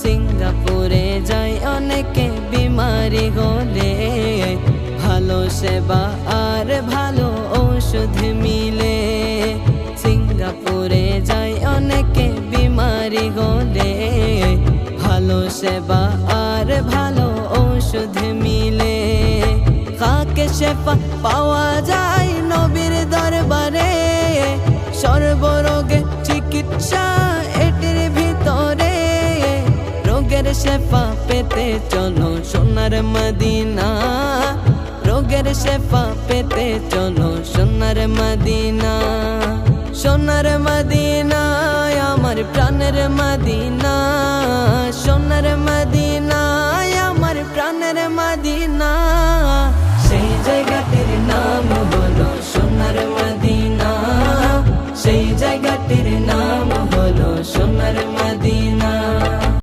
সিঙ্গাপুরে যায় অনেকে বিমারি হলে, ভালো সেবা আর ভালো ঔষধ মিলে। সিঙ্গাপুরে যায় অনেকে বিমারি হলে, ভালো সেবা আর ভালো ঔষধ মিলে। কাকে শেফা পাওয়া যায় নবীর দরবারে, সর্বরোগে চিকিৎসা এটির ভিতরে। রোগের শেফা পেতে চলো সোনার মদিনা, রোগের শেফা পেতে চলো সোনার মদিনা। সোনার মদিনা আমার প্রাণের মদিনা, সোনার মদিনা আমার প্রাণের মদিনা। সেই জায়গাটির নাম হলো সোনার মদিনা, সেই জায়গাটির নাম হলো সোনার মদিনা।